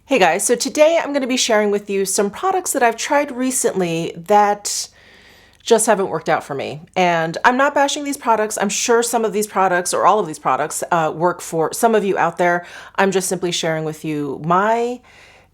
Hey guys, so today I'm going to be sharing with you some products that I've tried recently that just haven't worked out for me. And I'm not bashing these products. I'm sure some of these products or all of these products work for some of you out there. I'm just simply sharing with you my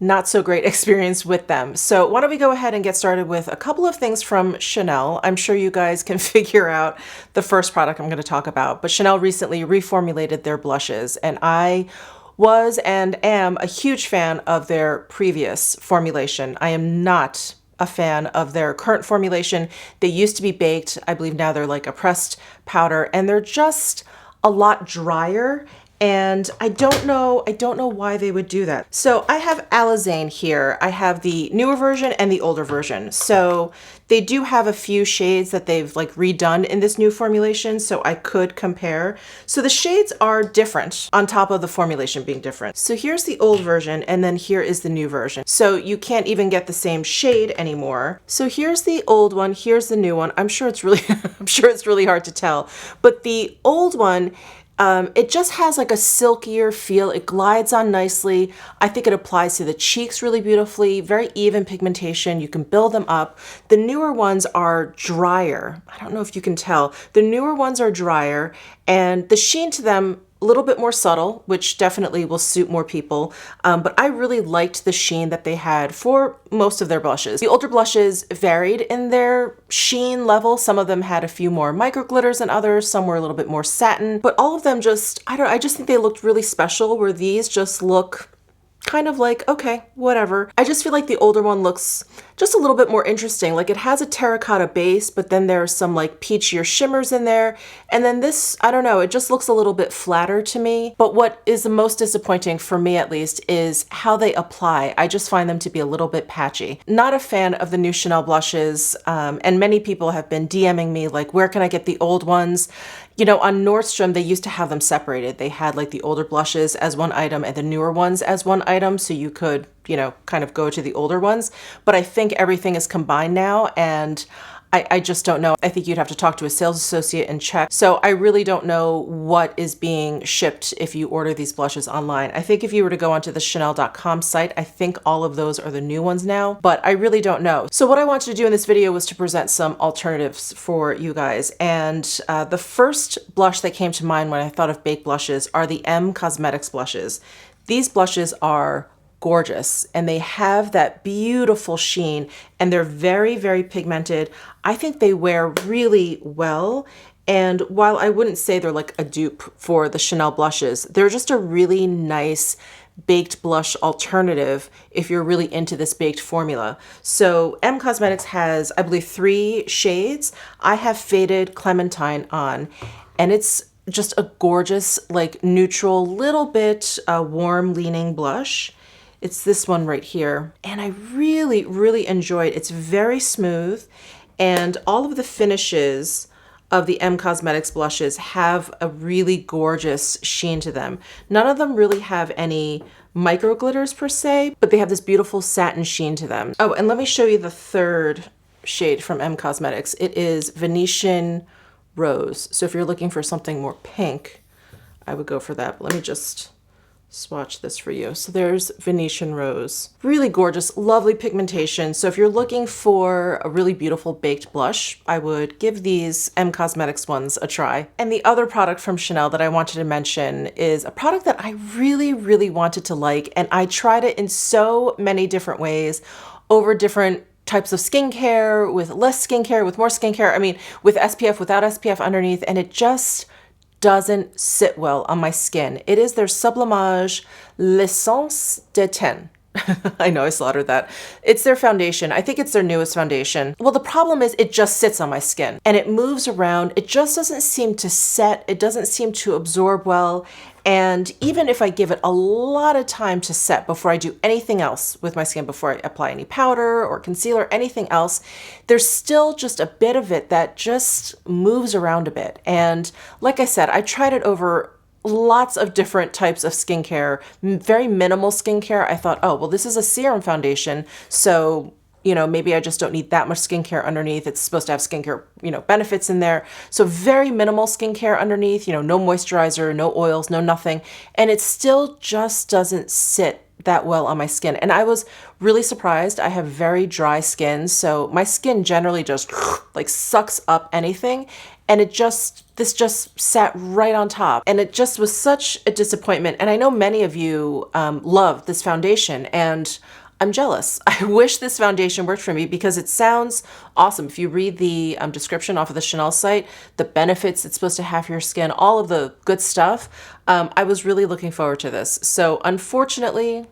not so great experience with them. So why don't we go ahead and get started with a couple of things from Chanel. I'm sure you guys can figure out the first product I'm going to talk about, but Chanel recently reformulated their blushes, and I was and am a huge fan of their previous formulation. I am not a fan of their current formulation. They used to be baked. I believe now they're like a pressed powder, and they're just a lot drier. And I don't know why they would do that. So I have Alizane here. I have the newer version and the older version. So they do have a few shades that they've like redone in this new formulation, so I could compare. So the shades are different on top of the formulation being different. So here's the old version, and then here is the new version. So you can't even get the same shade anymore. So here's the old one, here's the new one. I'm sure it's really I'm sure it's really hard to tell. But the old one, it just has like a silkier feel. It glides on nicely. I think it applies to the cheeks really beautifully, very even pigmentation. You can build them up. The newer ones are drier. I don't know if you can tell. The newer ones are drier, and the sheen to them a little bit more subtle, which definitely will suit more people. But I really liked the sheen that they had for most of their blushes. The older blushes varied in their sheen level. Some of them had a few more micro glitters than others. Some were a little bit more satin, but all of them just, I just think they looked really special, where these just look kind of like, okay, whatever. I just feel like the older one looks just a little bit more interesting. Like it has a terracotta base, but then there's some like peachier shimmers in there. And then this, I don't know, it just looks a little bit flatter to me. But what is the most disappointing for me, at least, is how they apply. I just find them to be a little bit patchy. Not a fan of the new Chanel blushes. And many people have been DMing me like, where can I get the old ones? You know, on Nordstrom, they used to have them separated. They had like the older blushes as one item and the newer ones as one item. So you could, you know, kind of go to the older ones. But I think everything is combined now, and I just don't know. I think you'd have to talk to a sales associate and check. So I really don't know what is being shipped if you order these blushes online. I think if you were to go onto the Chanel.com site, I think all of those are the new ones now, but I really don't know. So what I wanted to do in this video was to present some alternatives for you guys. And the first blush that came to mind when I thought of baked blushes are the M Cosmetics blushes. These blushes are gorgeous, and they have that beautiful sheen, and they're very, very pigmented. I think they wear really well. And while I wouldn't say they're like a dupe for the Chanel blushes, they're just a really nice baked blush alternative if you're really into this baked formula. So M Cosmetics has, I believe, 3 shades. I have Faded Clementine on, and it's just a gorgeous, like neutral, little bit warm leaning blush. It's this one right here. And I really, really enjoyed it. It's very smooth, and all of the finishes of the M Cosmetics blushes have a really gorgeous sheen to them. None of them really have any micro glitters per se, but they have this beautiful satin sheen to them. Oh, and let me show you the third shade from M Cosmetics. It is Venetian Rose. So if you're looking for something more pink, I would go for that. But let me just swatch this for you. So there's Venetian Rose. Really gorgeous, lovely pigmentation. So if you're looking for a really beautiful baked blush, I would give these M Cosmetics ones a try. And the other product from Chanel that I wanted to mention is a product that I really, really wanted to like, and I tried it in so many different ways over different types of skincare, with less skincare, with more skincare. I mean, with SPF, without SPF underneath, and it just doesn't sit well on my skin. It is their Sublimage L'Essence de Ten. I know I slaughtered that. It's their foundation. I think it's their newest foundation. Well, the problem is it just sits on my skin and it moves around. It just doesn't seem to set. It doesn't seem to absorb well. And even if I give it a lot of time to set before I do anything else with my skin, before I apply any powder or concealer, anything else, there's still just a bit of it that just moves around a bit. And like I said, I tried it over lots of different types of skincare, very minimal skincare. I thought, oh, well, this is a serum foundation, so you know, maybe I just don't need that much skincare underneath. It's supposed to have skincare, you know, benefits in there. So very minimal skincare underneath, you know, no moisturizer, no oils, no nothing. And it still just doesn't sit that well on my skin. And I was really surprised. I have very dry skin, so my skin generally just like sucks up anything. And this just sat right on top. And it just was such a disappointment. And I know many of you love this foundation, and I'm jealous. I wish this foundation worked for me because it sounds awesome. If you read the description off of the Chanel site, the benefits it's supposed to have for your skin, all of the good stuff, I was really looking forward to this. So unfortunately,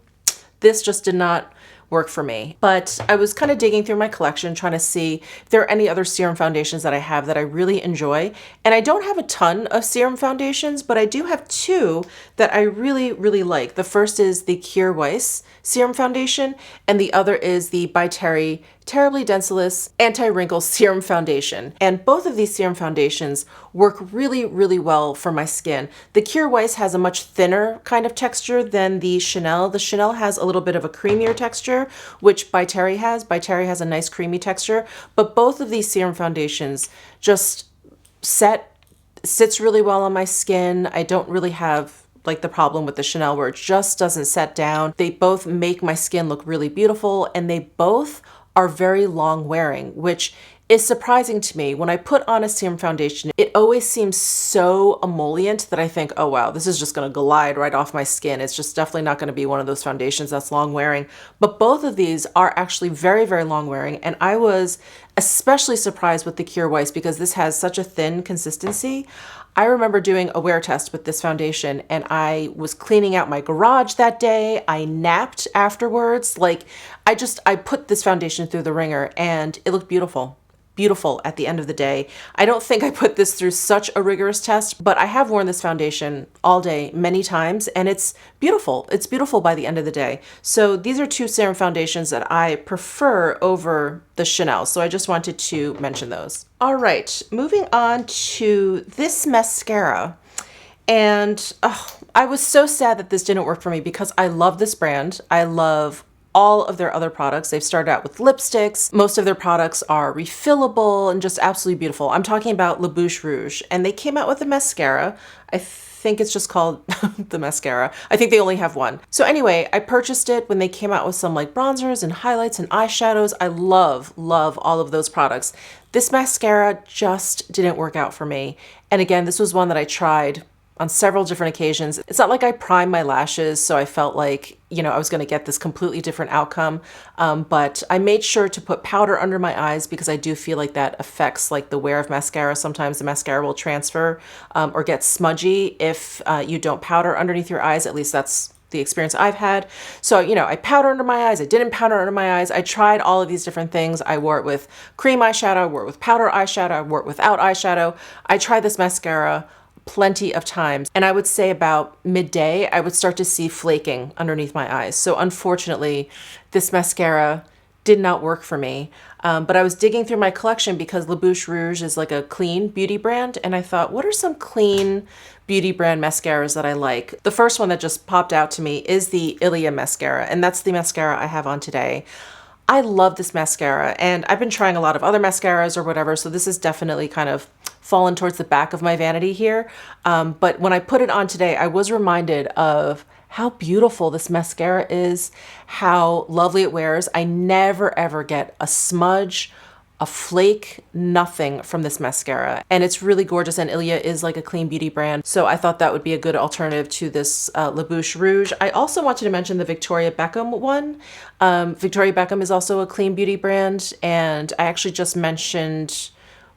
this just did not work for me. But I was kind of digging through my collection, trying to see if there are any other serum foundations that I have that I really enjoy. And I don't have a ton of serum foundations, but I do have two that I really, really like. The first is the Kjaer Weis Serum Foundation, and the other is the By Terry Terribly Denseless Anti-Wrinkle Serum Foundation. And both of these serum foundations work really, really well for my skin. The Kjaer Weis has a much thinner kind of texture than the Chanel. The Chanel has a little bit of a creamier texture, which By Terry has. By Terry has a nice creamy texture, but both of these serum foundations just sits really well on my skin. I don't really have like the problem with the Chanel where it just doesn't set down. They both make my skin look really beautiful, and they both are very long wearing, which is surprising to me. When I put on a serum foundation, it always seems so emollient that I think, oh wow, this is just gonna glide right off my skin. It's just definitely not gonna be one of those foundations that's long wearing. But both of these are actually very, very long wearing, and I was especially surprised with the Kjaer Weis because this has such a thin consistency. I remember doing a wear test with this foundation, and I was cleaning out my garage that day. I napped afterwards. Like I put this foundation through the ringer, and it looked beautiful. Beautiful at the end of the day. I don't think I put this through such a rigorous test, but I have worn this foundation all day many times, and it's beautiful. It's beautiful by the end of the day. So these are two serum foundations that I prefer over the Chanel. So I just wanted to mention those. All right, moving on to this mascara. And I was so sad that this didn't work for me because I love this brand. I love all of their other products. They've started out with lipsticks. Most of their products are refillable and just absolutely beautiful. I'm talking about La Bouche Rouge, and they came out with a mascara. I think it's just called the mascara. I think they only have one. So anyway, I purchased it when they came out with some like bronzers and highlights and eyeshadows. I love all of those products. This mascara just didn't work out for me. And again, this was one that I tried on several different occasions. It's not like I primed my lashes, so I felt like, I was gonna get this completely different outcome. But I made sure to put powder under my eyes because I do feel like that affects like the wear of mascara. Sometimes the mascara will transfer or get smudgy if you don't powder underneath your eyes. At least that's the experience I've had. So, I powder under my eyes. I didn't powder under my eyes. I tried all of these different things. I wore it with cream eyeshadow, I wore it with powder eyeshadow, I wore it without eyeshadow. I tried this mascara plenty of times, and I would say about midday I would start to see flaking underneath my eyes. So unfortunately, this mascara did not work for me. But I was digging through my collection because La Bouche Rouge is like a clean beauty brand, and I thought, what are some clean beauty brand mascaras that I like? The first one that just popped out to me is the Ilia mascara, and that's the mascara I have on today. I love this mascara, and I've been trying a lot of other mascaras or whatever, so this is definitely kind of fallen towards the back of my vanity here. But when I put it on today, I was reminded of how beautiful this mascara is, how lovely it wears. I never ever get a smudge, a flake, nothing from this mascara. And it's really gorgeous, and Ilia is like a clean beauty brand. So I thought that would be a good alternative to this La Bouche Rouge. I also wanted to mention the Victoria Beckham one. Victoria Beckham is also a clean beauty brand, and I actually just mentioned,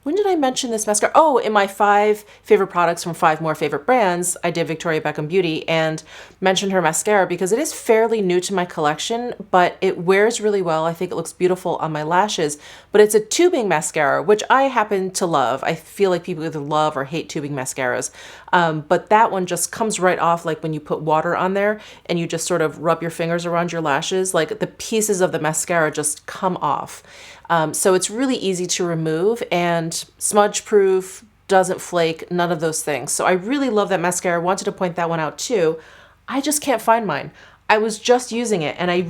when did I mention this mascara? Oh, in my 5 favorite products from 5 more favorite brands, I did Victoria Beckham Beauty and mentioned her mascara because it is fairly new to my collection, but it wears really well. I think it looks beautiful on my lashes, but it's a tubing mascara, which I happen to love. I feel like people either love or hate tubing mascaras, but that one just comes right off like when you put water on there and you just sort of rub your fingers around your lashes, like the pieces of the mascara just come off. So it's really easy to remove and smudge proof, doesn't flake, none of those things. So I really love that mascara. I wanted to point that one out too. I just can't find mine. I was just using it and I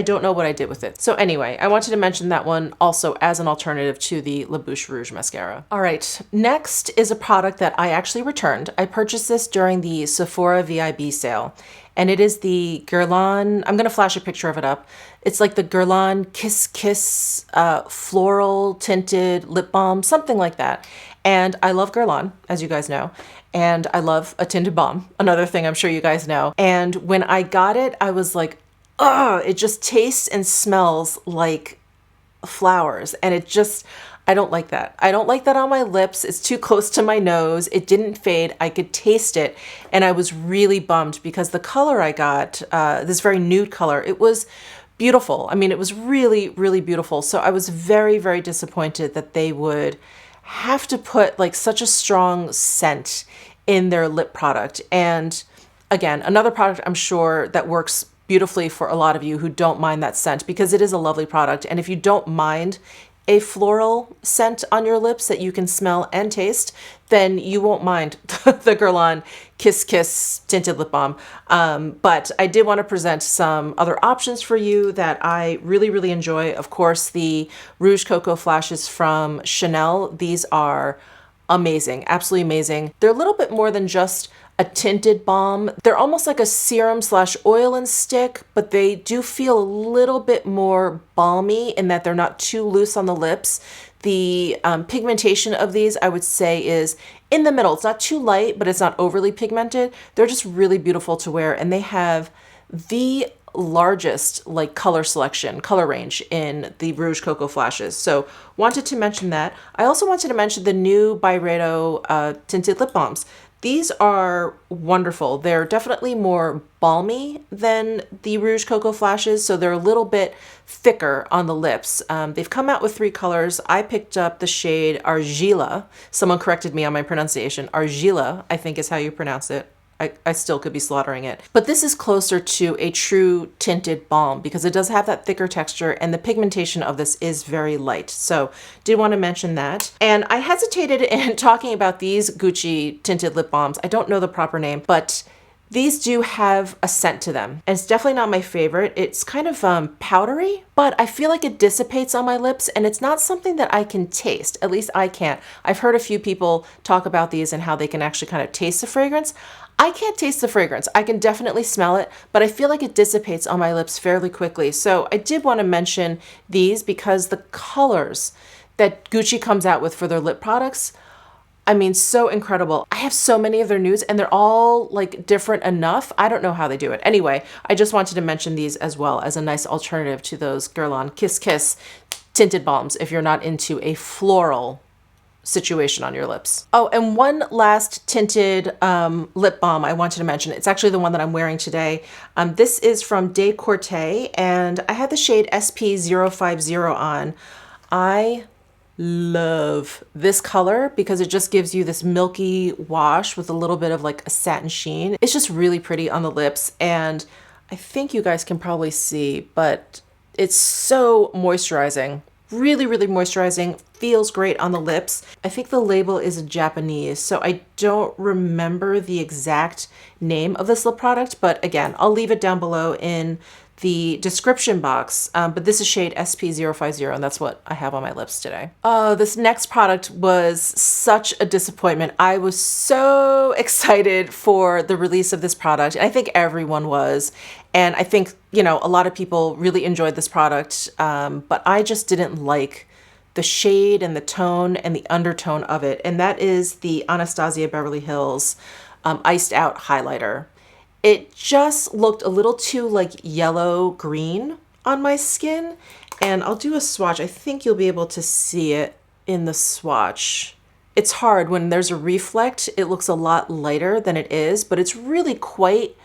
don't know what I did with it. So anyway, I wanted to mention that one also as an alternative to the La Bouche Rouge mascara. All right, next is a product that I actually returned. I purchased this during the Sephora VIB sale. and it is the Guerlain. I'm going to flash a picture of it up. It's like the Guerlain Kiss Kiss floral tinted lip balm, something like that. And I love Guerlain, as you guys know. And I love a tinted balm, another thing I'm sure you guys know. And when I got it, I was like, ugh, it just tastes and smells like flowers. And it just, I don't like that. I don't like that on my lips. It's too close to my nose. It didn't fade. I could taste it. And I was really bummed because the color I got, this very nude color, it was beautiful. I mean, it was really, really beautiful. So I was very, very disappointed that they would have to put like such a strong scent in their lip product. And again, another product I'm sure that works beautifully for a lot of you who don't mind that scent, because it is a lovely product. And if you don't mind a floral scent on your lips that you can smell and taste, then you won't mind the Guerlain Kiss Kiss tinted lip balm. But I did want to present some other options for you that I really, really enjoy. Of course, the Rouge Coco Flashes from Chanel. These are amazing, absolutely amazing. They're a little bit more than just a tinted balm. They're almost like a serum slash oil and stick, but they do feel a little bit more balmy in that they're not too loose on the lips. The pigmentation of these, I would say, is in the middle. It's not too light, but it's not overly pigmented. They're just really beautiful to wear, and they have the largest like color selection, color range in the Rouge Coco Flashes. So wanted to mention that. I also wanted to mention the new Byredo tinted lip balms. These are wonderful. They're definitely more balmy than the Rouge Coco Flashes, so they're a little bit thicker on the lips. They've come out with 3 colors. I picked up the shade Argila. Someone corrected me on my pronunciation. Argila, I think is how you pronounce it. I still could be slaughtering it. But this is closer to a true tinted balm because it does have that thicker texture and the pigmentation of this is very light. So did want to mention that. And I hesitated in talking about these Gucci tinted lip balms. I don't know the proper name, but these do have a scent to them. And it's definitely not my favorite. It's kind of powdery, but I feel like it dissipates on my lips and it's not something that I can taste. At least I can't. I've heard a few people talk about these and how they can actually kind of taste the fragrance. I can't taste the fragrance. I can definitely smell it, but I feel like it dissipates on my lips fairly quickly. So I did want to mention these because the colors that Gucci comes out with for their lip products, I mean, so incredible. I have so many of their nudes and they're all like different enough. I don't know how they do it. Anyway, I just wanted to mention these as well as a nice alternative to those Guerlain Kiss Kiss tinted balms if you're not into a floral situation on your lips. Oh, and one last tinted lip balm I wanted to mention. It's actually the one that I'm wearing today. This is from Decorte, and I had the shade SP050 on. I love this color because it just gives you this milky wash with a little bit of like a satin sheen. It's just really pretty on the lips, and I think you guys can probably see, but it's so moisturizing. Really, really moisturizing, feels great on the lips. I think the label is Japanese, so I don't remember the exact name of this lip product, but again, I'll leave it down below in the description box, but this is shade SP050, and that's what I have on my lips today. Oh, this next product was such a disappointment. I was so excited for the release of this product, and I think everyone was. And I think, you know, a lot of people really enjoyed this product, but I just didn't like the shade and the tone and the undertone of it. And that is the Anastasia Beverly Hills Iced Out Highlighter. It just looked a little too like yellow green on my skin. And I'll do a swatch. I think you'll be able to see it in the swatch. It's hard when there's a reflect. It looks a lot lighter than it is, but it's really quite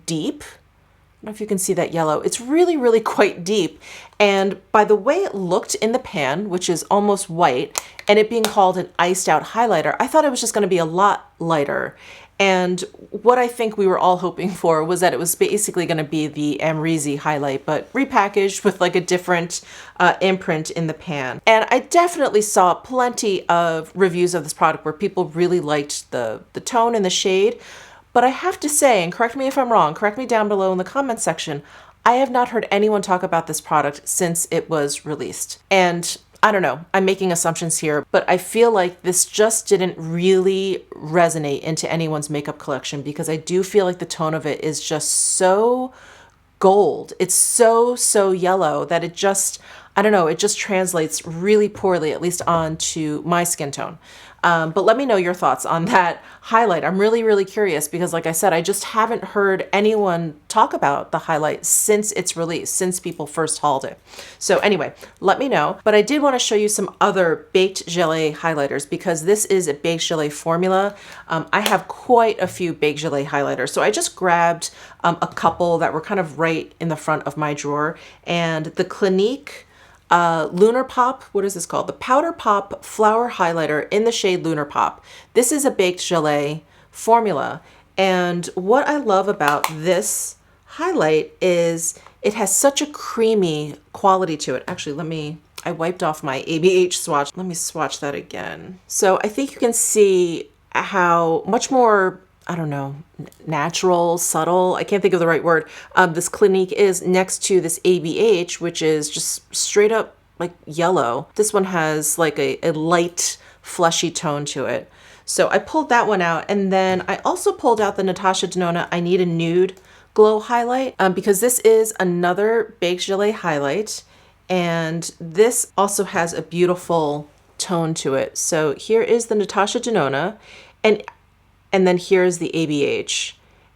deep. I don't know if you can see that yellow. It's really, really quite deep. And by the way it looked in the pan, which is almost white, and it being called an iced out highlighter, I thought it was just going to be a lot lighter. And what I think we were all hoping for was that it was basically going to be the Amrezy highlight, but repackaged with like a different imprint in the pan. And I definitely saw plenty of reviews of this product where people really liked the tone and the shade. But I have to say, and correct me if I'm wrong, correct me down below in the comments section, I have not heard anyone talk about this product since it was released. And I don't know, I'm making assumptions here, but I feel like this just didn't really resonate into anyone's makeup collection because I do feel like the tone of it is just so gold. It's so yellow that it just, I don't know, it just translates really poorly, at least onto my skin tone. But let me know your thoughts on that highlight. I'm really curious because like I said, I just haven't heard anyone talk about the highlight since its release, since people first hauled it. So anyway, let me know. But I did want to show you some other baked gelée highlighters because this is a baked gelée formula. I have quite a few baked gelée highlighters. So I just grabbed a couple that were kind of right in the front of my drawer, and the Clinique Lunar Pop, what is this called? The Powder Pop Flower Highlighter in the shade Lunar Pop. This is a baked gelée formula. And what I love about this highlight is it has such a creamy quality to it. Actually, I wiped off my ABH swatch. Let me swatch that again. So I think you can see how much more, I don't know, natural, subtle, I can't think of the right word, this Clinique is next to this ABH, which is just straight up like yellow. This one has like a light, fleshy tone to it. So I pulled that one out, and then I also pulled out the Natasha Denona I Need a Nude Glow Highlight because this is another baked gelée highlight, and this also has a beautiful tone to it. So here is the Natasha Denona, and then here's the ABH.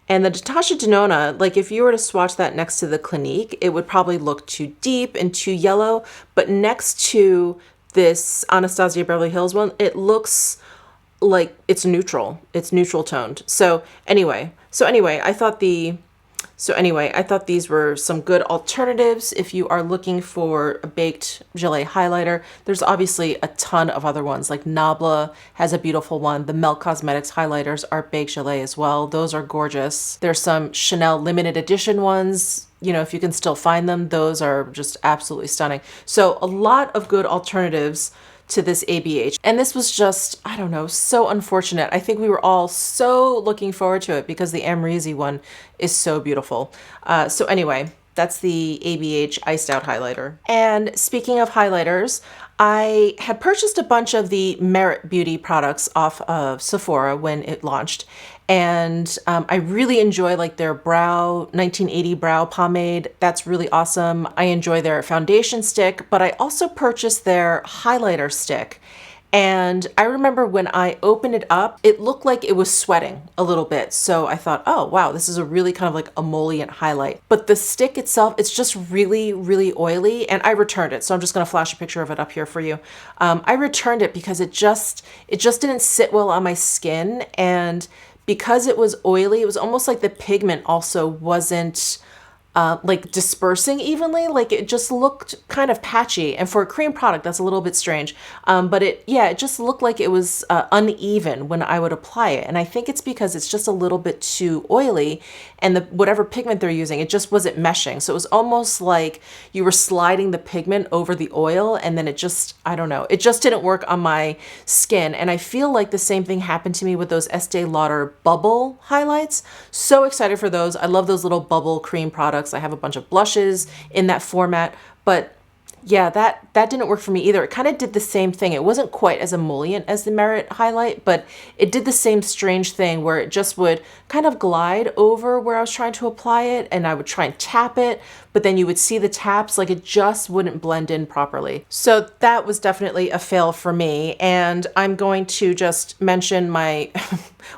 And the Natasha Denona, like if you were to swatch that next to the Clinique, it would probably look too deep and too yellow. But next to this Anastasia Beverly Hills one, it looks like it's neutral. It's neutral toned. So anyway, I thought these were some good alternatives if you are looking for a baked gelée highlighter. There's obviously a ton of other ones, like Nabla has a beautiful one. The Milk Cosmetics highlighters are baked gelée as well. Those are gorgeous. There's some Chanel limited edition ones. You know, if you can still find them, those are just absolutely stunning. So a lot of good alternatives to this ABH. And this was just, I don't know, so unfortunate. I think we were all so looking forward to it because the Amrezy one is so beautiful. So anyway, that's the ABH Iced Out Highlighter. And speaking of highlighters, I had purchased a bunch of the Merit Beauty products off of Sephora when it launched. And I really enjoy like their 1980 brow pomade. That's really awesome. I enjoy their foundation stick, but I also purchased their highlighter stick. And I remember when I opened it up, it looked like it was sweating a little bit. So I thought, oh, wow, this is a really kind of like emollient highlight. But the stick itself, it's just really oily. And I returned it. So I'm just going to flash a picture of it up here for you. I returned it because it just didn't sit well on my skin. And because it was oily, it was almost like the pigment also wasn't like dispersing evenly. Like it just looked kind of patchy. And for a cream product, that's a little bit strange. But it just looked like it was uneven when I would apply it. And I think it's because it's just a little bit too oily, and whatever pigment they're using, it just wasn't meshing. So it was almost like you were sliding the pigment over the oil, and then it just, I don't know, it just didn't work on my skin. And I feel like the same thing happened to me with those Estee Lauder bubble highlights. So excited for those. I love those little bubble cream products. I have a bunch of blushes in that format, but yeah, that didn't work for me either. It kind of did the same thing. It wasn't quite as emollient as the Merit highlight, but it did the same strange thing where it just would kind of glide over where I was trying to apply it, and I would try and tap it, but then you would see the taps, like it just wouldn't blend in properly. So that was definitely a fail for me. And I'm going to just mention my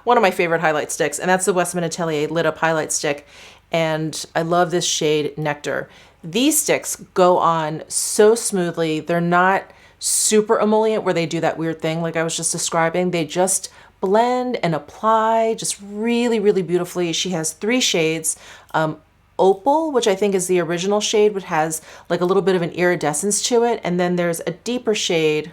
one of my favorite highlight sticks, and that's the Westman Atelier Lit Up Highlight Stick. And I love this shade Nectar. These sticks go on so smoothly. They're not super emollient where they do that weird thing like I was just describing. They just blend and apply just really beautifully. She has 3 shades. Opal, which I think is the original shade, which has like a little bit of an iridescence to it. And then there's a deeper shade.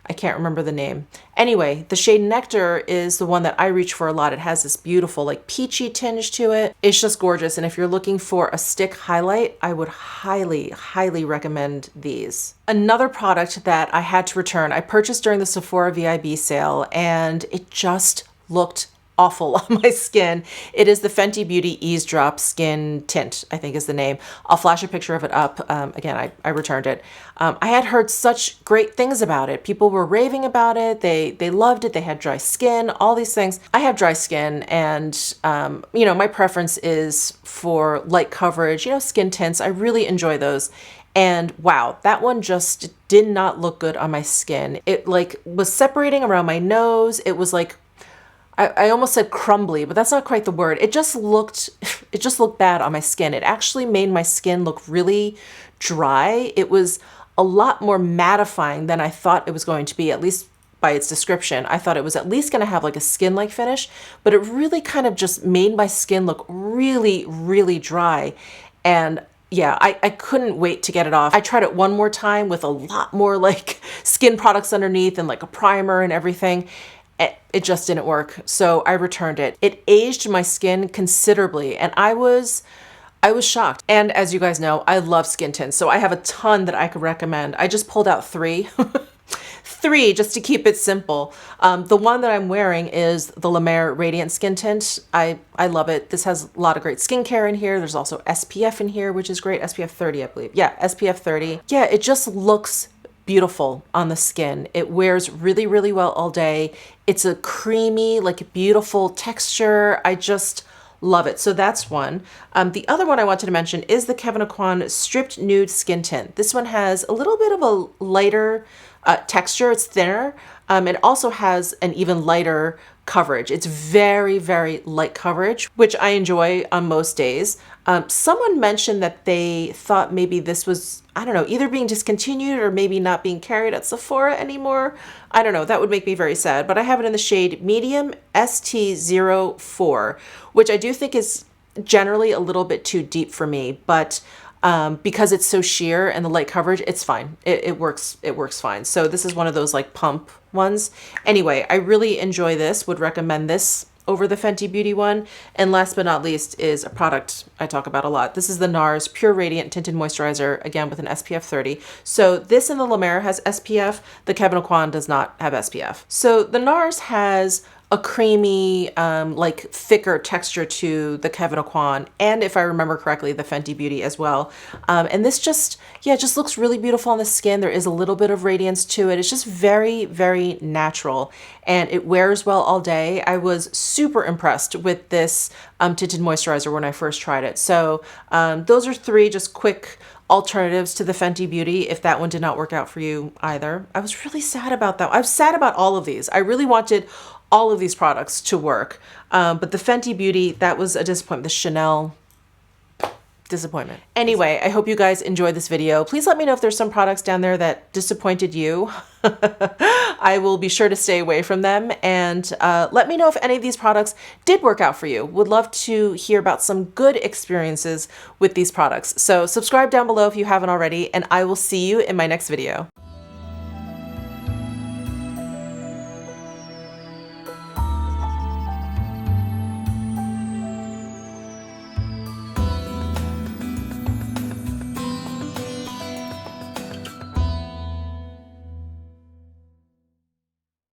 I can't remember the name. Anyway, the shade Nectar is the one that I reach for a lot. It has this beautiful like peachy tinge to it. It's just gorgeous. And if you're looking for a stick highlight, I would highly recommend these. Another product that I had to return, I purchased during the Sephora VIB sale, and it just looked awful on my skin. It is the Fenty Beauty Eavesdrop Skin Tint, I think is the name. I'll flash a picture of it up. Again, I returned it. I had heard such great things about it. People were raving about it. They loved it. They had dry skin, all these things. I have dry skin, and you know, my preference is for light coverage, you know, skin tints. I really enjoy those. And wow, that one just did not look good on my skin. It like was separating around my nose. It was like, I almost said crumbly, but that's not quite the word. It just looked bad on my skin. It actually made my skin look really dry. It was a lot more mattifying than I thought it was going to be, at least by its description. I thought it was at least going to have like a skin-like finish, but it really kind of just made my skin look really, really dry. And yeah, I couldn't wait to get it off. I tried it one more time with a lot more like skin products underneath and like a primer and everything. It just didn't work. So I returned it. It aged my skin considerably, and I was shocked. And as you guys know, I love skin tints, so I have a ton that I could recommend. I just pulled out 3. 3 just to keep it simple. The one that I'm wearing is the La Mer Radiant Skin Tint. I love it. This has a lot of great skincare in here. There's also SPF in here, which is great. SPF 30, I believe. Yeah, SPF 30. Yeah, it just looks beautiful on the skin. It wears really, really well all day. It's a creamy, like beautiful texture. I just love it. So that's one. The other one I wanted to mention is the Kevyn Aucoin Stripped Nude Skin Tint. This one has a little bit of a lighter texture. It's thinner. It also has an even lighter coverage. It's very, very light coverage, which I enjoy on most days. Someone mentioned that they thought maybe this was, I don't know, either being discontinued or maybe not being carried at Sephora anymore. I don't know. That would make me very sad. But I have it in the shade Medium ST04, which I do think is generally a little bit too deep for me. But because it's so sheer and the light coverage, it's fine. It works fine. So this is one of those like pump ones. Anyway, I really enjoy this, would recommend this over the Fenty Beauty one. And last but not least is a product I talk about a lot. This is the NARS Pure Radiant Tinted Moisturizer, again with an SPF 30. So this in the La Mer has SPF, the Kevyn Aucoin does not have SPF. So the NARS has a creamy, like thicker texture to the Kevyn Aucoin, and if I remember correctly, the Fenty Beauty as well. And this just, yeah, just looks really beautiful on the skin. There is a little bit of radiance to it. It's just very, very natural, and it wears well all day. I was super impressed with this tinted moisturizer when I first tried it. So those are 3 just quick alternatives to the Fenty Beauty if that one did not work out for you either. I was really sad about that. I was sad about all of these. I really wanted all of these products to work. But the Fenty Beauty, that was a disappointment. The Chanel, disappointment. Anyway, I hope you guys enjoyed this video. Please let me know if there's some products down there that disappointed you. I will be sure to stay away from them. And let me know if any of these products did work out for you. Would love to hear about some good experiences with these products. So subscribe down below if you haven't already, and I will see you in my next video.